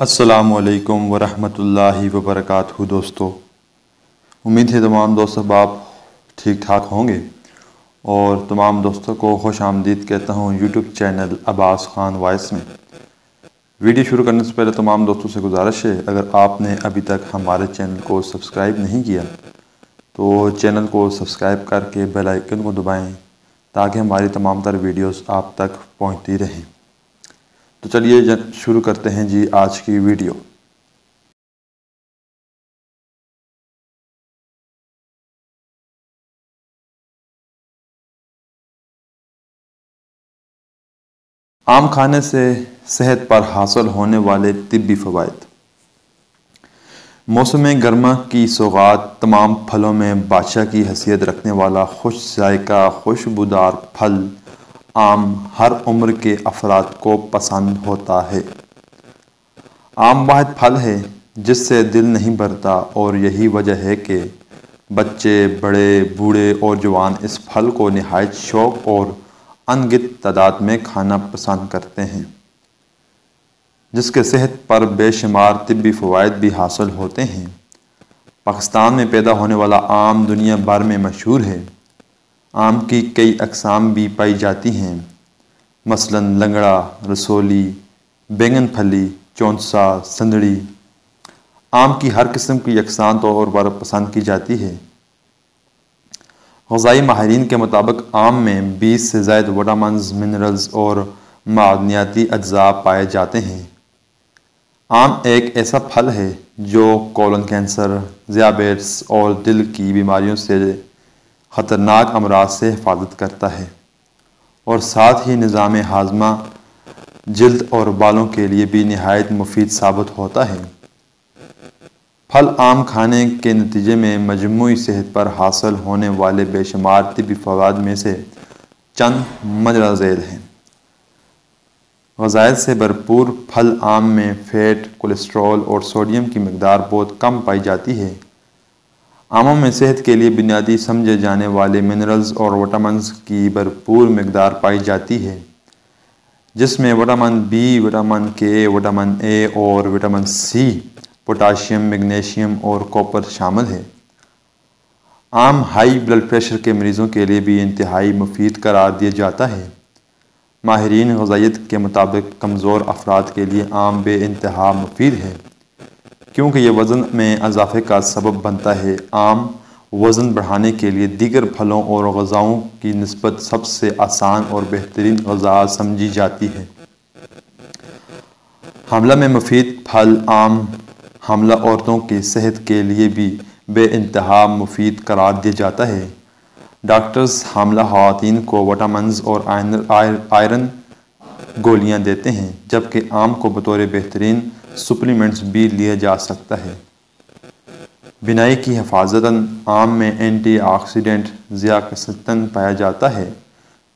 السلام علیکم ورحمۃ اللہ وبرکاتہ دوستو، امید ہے تمام دوست احباب ٹھیک ٹھاک ہوں گے اور تمام دوستوں کو خوش آمدید کہتا ہوں یوٹیوب چینل عباس خان وائس میں۔ ویڈیو شروع کرنے سے پہلے تمام دوستوں سے گزارش ہے، اگر آپ نے ابھی تک ہمارے چینل کو سبسکرائب نہیں کیا تو چینل کو سبسکرائب کر کے بیل آئیکن کو دبائیں تاکہ ہماری تمام تر ویڈیوز آپ تک پہنچتی رہیں۔ تو چلیے شروع کرتے ہیں جی آج کی ویڈیو۔ آم کھانے سے صحت پر حاصل ہونے والے طبی فوائد۔ موسم گرما کی سوغات تمام پھلوں میں بادشاہ کی حیثیت رکھنے والا خوش ذائقہ خوشبودار پھل آم ہر عمر کے افراد کو پسند ہوتا ہے۔ آم واحد پھل ہے جس سے دل نہیں بھرتا اور یہی وجہ ہے کہ بچے، بڑے، بوڑھے اور جوان اس پھل کو نہایت شوق اور ان گنت تعداد میں کھانا پسند کرتے ہیں، جس کے صحت پر بے شمار طبی فوائد بھی حاصل ہوتے ہیں۔ پاکستان میں پیدا ہونے والا آم دنیا بھر میں مشہور ہے۔ آم کی کئی اقسام بھی پائی جاتی ہیں، مثلاً لنگڑا، رسولی، بینگن پھلی، چونسا، سندڑی۔ آم کی ہر قسم کی یکساں طور پر پسند کی جاتی ہے۔ غذائی ماہرین کے مطابق آم میں 20 سے زائد وٹامنز، منرلز اور معدنیاتی اجزاء پائے جاتے ہیں۔ آم ایک ایسا پھل ہے جو کولن کینسر، ذیابیطس اور دل کی بیماریوں سے خطرناک امراض سے حفاظت کرتا ہے اور ساتھ ہی نظام ہاضمہ، جلد اور بالوں کے لیے بھی نہایت مفید ثابت ہوتا ہے۔ پھل آم کھانے کے نتیجے میں مجموعی صحت پر حاصل ہونے والے بے شمار طبی فوائد میں سے چند مندرجہ ذیل ہیں۔ غذائیت سے بھرپور پھل آم میں فیٹ، کولیسٹرول اور سوڈیم کی مقدار بہت کم پائی جاتی ہے۔ آموں میں صحت کے لیے بنیادی سمجھے جانے والے منرلز اور وٹامنز کی بھرپور مقدار پائی جاتی ہے، جس میں وٹامن بی، وٹامن کے، وٹامن اے اور وٹامن سی، پوٹاشیم، میگنیشیم اور کاپر شامل ہے۔ آم ہائی بلڈ پریشر کے مریضوں کے لیے بھی انتہائی مفید قرار دیا جاتا ہے۔ ماہرین غذائیت کے مطابق کمزور افراد کے لیے آم بے انتہا مفید ہے کیونکہ یہ وزن میں اضافے کا سبب بنتا ہے۔ آم وزن بڑھانے کے لیے دیگر پھلوں اور غذاؤں کی نسبت سب سے آسان اور بہترین غذا سمجھی جاتی ہے۔ حاملہ میں مفید پھل آم حاملہ عورتوں کی صحت کے لیے بھی بے انتہا مفید قرار دیا جاتا ہے۔ ڈاکٹرز حاملہ خواتین کو وٹامنز اور آئرن گولیاں دیتے ہیں، جبکہ آم کو بطور بہترین سپلیمنٹس بھی لیا جا سکتا ہے۔ بینائی کی حفاظتاً آم میں اینٹی آکسیڈنٹ زیاکسنتن پایا جاتا ہے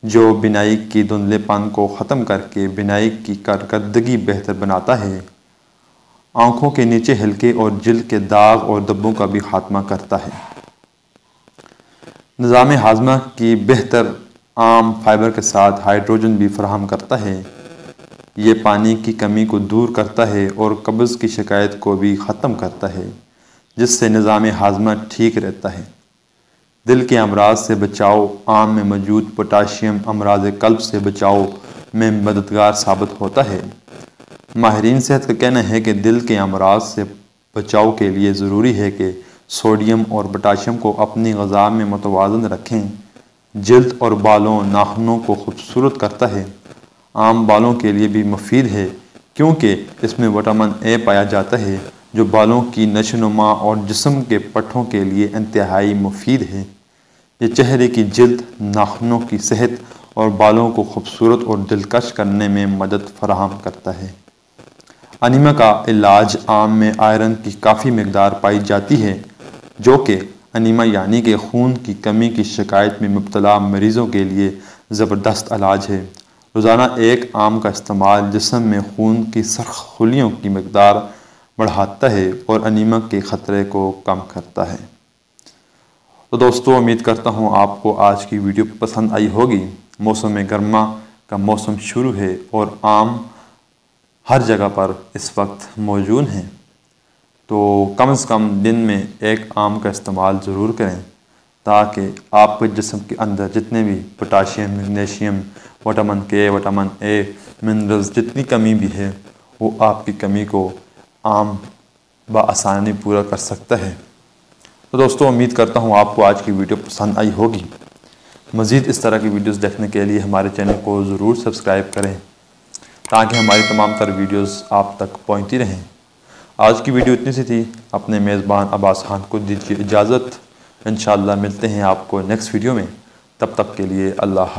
جو بینائی کی دھندلے پن کو ختم کر کے بینائی کی کارکردگی بہتر بناتا ہے۔ آنکھوں کے نیچے ہلکے اور جلد کے داغ اور دھبوں کا بھی خاتمہ کرتا ہے۔ نظام ہاضمہ کی بہتر آم فائبر کے ساتھ ہائیڈروجن بھی فراہم کرتا ہے۔ یہ پانی کی کمی کو دور کرتا ہے اور قبض کی شکایت کو بھی ختم کرتا ہے، جس سے نظام ہاضمہ ٹھیک رہتا ہے۔ دل کے امراض سے بچاؤ۔ آم میں موجود پوٹاشیم امراض قلب سے بچاؤ میں مددگار ثابت ہوتا ہے۔ ماہرین صحت کا کہنا ہے کہ دل کے امراض سے بچاؤ کے لیے ضروری ہے کہ سوڈیم اور پوٹاشیم کو اپنی غذا میں متوازن رکھیں۔ جلد اور بالوں، ناخنوں کو خوبصورت کرتا ہے۔ آم بالوں کے لیے بھی مفید ہے کیونکہ اس میں وٹامن اے پایا جاتا ہے جو بالوں کی نشو و نما اور جسم کے پٹھوں کے لیے انتہائی مفید ہے۔ یہ چہرے کی جلد، ناخنوں کی صحت اور بالوں کو خوبصورت اور دلکش کرنے میں مدد فراہم کرتا ہے۔ انیمیا کا علاج۔ آم میں آئرن کی کافی مقدار پائی جاتی ہے جو کہ انیمیا یعنی کہ خون کی کمی کی شکایت میں مبتلا مریضوں کے لیے زبردست علاج ہے۔ روزانہ ایک آم کا استعمال جسم میں خون کی سرخ خلیوں کی مقدار بڑھاتا ہے اور انیمیا کے خطرے کو کم کرتا ہے۔ تو دوستو، امید کرتا ہوں آپ کو آج کی ویڈیو پسند آئی ہوگی۔ موسم گرما کا موسم شروع ہے اور آم ہر جگہ پر اس وقت موجود ہیں، تو کم از کم دن میں ایک آم کا استعمال ضرور کریں تاکہ آپ کے جسم کے اندر جتنے بھی پوٹاشیم، میگنیشیم، وٹامن کے، وٹامن اے، منرلز جتنی کمی بھی ہے وہ آپ کی کمی کو آم بآسانی پورا کر سکتا ہے۔ تو دوستو، امید کرتا ہوں آپ کو آج کی ویڈیو پسند آئی ہوگی۔ مزید اس طرح کی ویڈیوز دیکھنے کے لیے ہمارے چینل کو ضرور سبسکرائب کریں تاکہ ہماری تمام تر ویڈیوز آپ تک پہنچتی رہیں۔ آج کی ویڈیو اتنی سی تھی۔ اپنے میزبان عباس خان کو دیجیے اجازت۔ انشاءاللہ ملتے ہیں آپ کو نیکسٹ ویڈیو میں، تب تک کے لیے اللہ حافظ۔